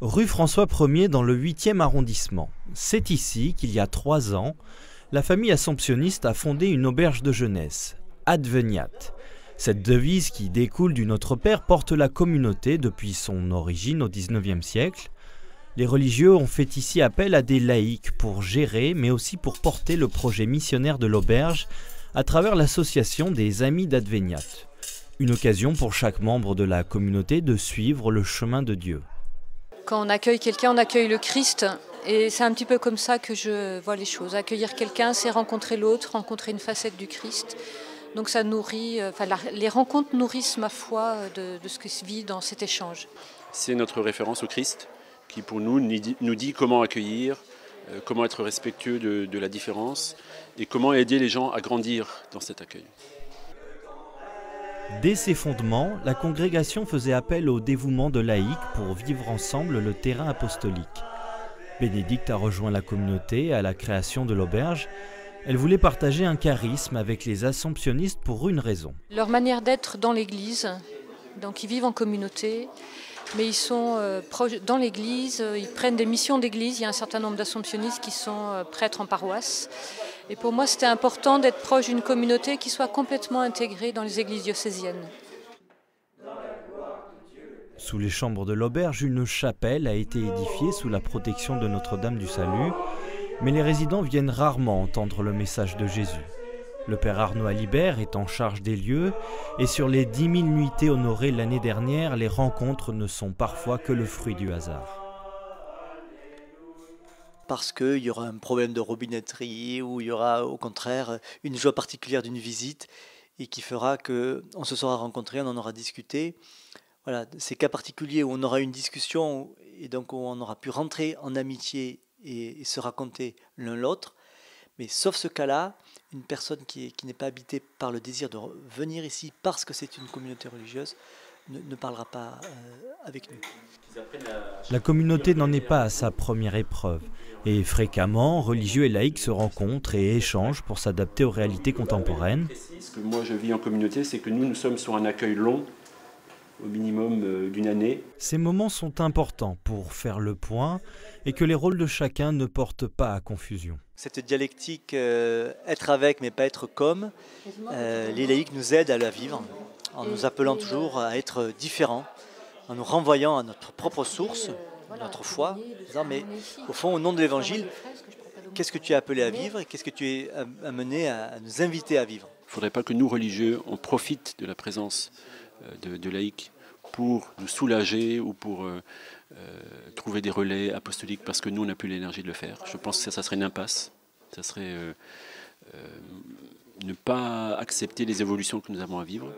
Rue François Ier dans le 8e arrondissement. C'est ici qu'il y a 3 ans, la famille assomptionniste a fondé une auberge de jeunesse, Adveniat. Cette devise qui découle du Notre Père porte la communauté depuis son origine au 19e siècle. Les religieux ont fait ici appel à des laïcs pour gérer mais aussi pour porter le projet missionnaire de l'auberge à travers l'association des Amis d'Adveniat. Une occasion pour chaque membre de la communauté de suivre le chemin de Dieu. Quand on accueille quelqu'un, on accueille le Christ. Et c'est un petit peu comme ça que je vois les choses. Accueillir quelqu'un, c'est rencontrer l'autre, rencontrer une facette du Christ. Donc ça nourrit, les rencontres nourrissent ma foi de ce qui se vit dans cet échange. C'est notre référence au Christ qui pour nous dit comment accueillir, comment être respectueux de la différence et comment aider les gens à grandir dans cet accueil. Dès ses fondements, la congrégation faisait appel au dévouement de laïcs pour vivre ensemble le terrain apostolique. Bénédicte a rejoint la communauté à la création de l'auberge. Elle voulait partager un charisme avec les assomptionnistes pour une raison. Leur manière d'être dans l'église, donc ils vivent en communauté, mais ils sont proches dans l'église, ils prennent des missions d'église. Il y a un certain nombre d'assomptionnistes qui sont prêtres en paroisse. Et pour moi, c'était important d'être proche d'une communauté qui soit complètement intégrée dans les églises diocésaines. Sous les chambres de l'auberge, une chapelle a été édifiée sous la protection de Notre-Dame du Salut, mais les résidents viennent rarement entendre le message de Jésus. Le père Arnaud Alibert est en charge des lieux, et sur les 10 000 nuitées honorées l'année dernière, les rencontres ne sont parfois que le fruit du hasard. Parce qu'il y aura un problème de robinetterie ou il y aura au contraire une joie particulière d'une visite et qui fera qu'on se sera rencontrés, on en aura discuté. Voilà, ces cas particuliers où on aura une discussion et donc où on aura pu rentrer en amitié et se raconter l'un l'autre. Mais sauf ce cas-là, une personne qui n'est pas habitée par le désir de venir ici parce que c'est une communauté religieuse ne parlera pas avec nous. La communauté n'en est pas à sa première épreuve. Et fréquemment, religieux et laïcs se rencontrent et échangent pour s'adapter aux réalités contemporaines. Ce que moi je vis en communauté, c'est que nous sommes sur un accueil long, au minimum d'une année. Ces moments sont importants pour faire le point et que les rôles de chacun ne portent pas à confusion. Cette dialectique, être avec mais pas être comme, les laïcs nous aident à la vivre, en nous appelant toujours à être différents, en nous renvoyant à notre propre source, notre foi, en disant mais au fond au nom de l'Évangile, qu'est-ce que tu es appelé à vivre et qu'est-ce que tu es amené à nous inviter à vivre. Il ne faudrait pas que nous religieux, on profite de la présence de laïcs pour nous soulager ou pour trouver des relais apostoliques parce que nous on n'a plus l'énergie de le faire. Je pense que ça serait une impasse, ça serait ne pas accepter les évolutions que nous avons à vivre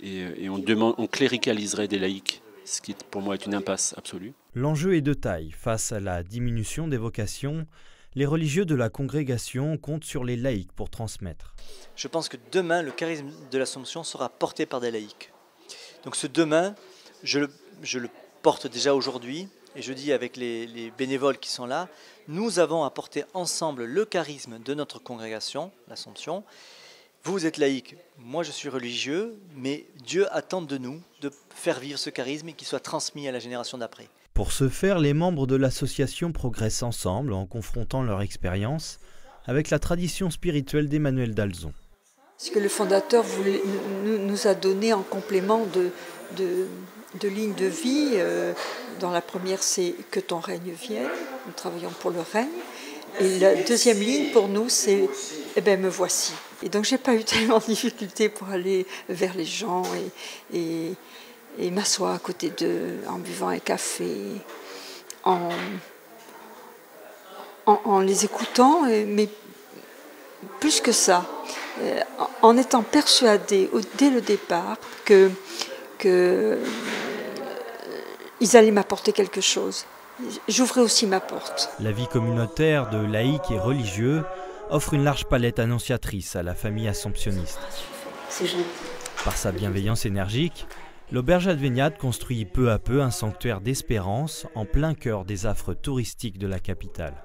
et on cléricaliserait des laïcs. Ce qui pour moi est une impasse absolue. L'enjeu est de taille. Face à la diminution des vocations, les religieux de la congrégation comptent sur les laïcs pour transmettre. Je pense que demain, le charisme de l'Assomption sera porté par des laïcs. Donc ce demain, je le porte déjà aujourd'hui, et je dis avec les bénévoles qui sont là, nous avons à porter ensemble le charisme de notre congrégation, l'Assomption. Vous êtes laïque, moi je suis religieux, mais Dieu attend de nous de faire vivre ce charisme et qu'il soit transmis à la génération d'après. Pour ce faire, les membres de l'association progressent ensemble en confrontant leur expérience avec la tradition spirituelle d'Emmanuel d'Alzon. Ce que le fondateur nous a donné en complément de lignes de vie, dans la première c'est « Que ton règne vienne », nous travaillons pour le règne. Et la deuxième ligne pour nous, c'est « Eh bien, me voici ». Et donc, je n'ai pas eu tellement de difficultés pour aller vers les gens et m'asseoir à côté d'eux en buvant un café, en les écoutant, mais plus que ça, en étant persuadée dès le départ qu'ils allaient m'apporter quelque chose. J'ouvrais aussi ma porte. La vie communautaire de laïcs et religieux offre une large palette annonciatrice à la famille assomptionniste. C'est gentil. Par sa bienveillance énergique, l'auberge Adveniat construit peu à peu un sanctuaire d'espérance en plein cœur des affres touristiques de la capitale.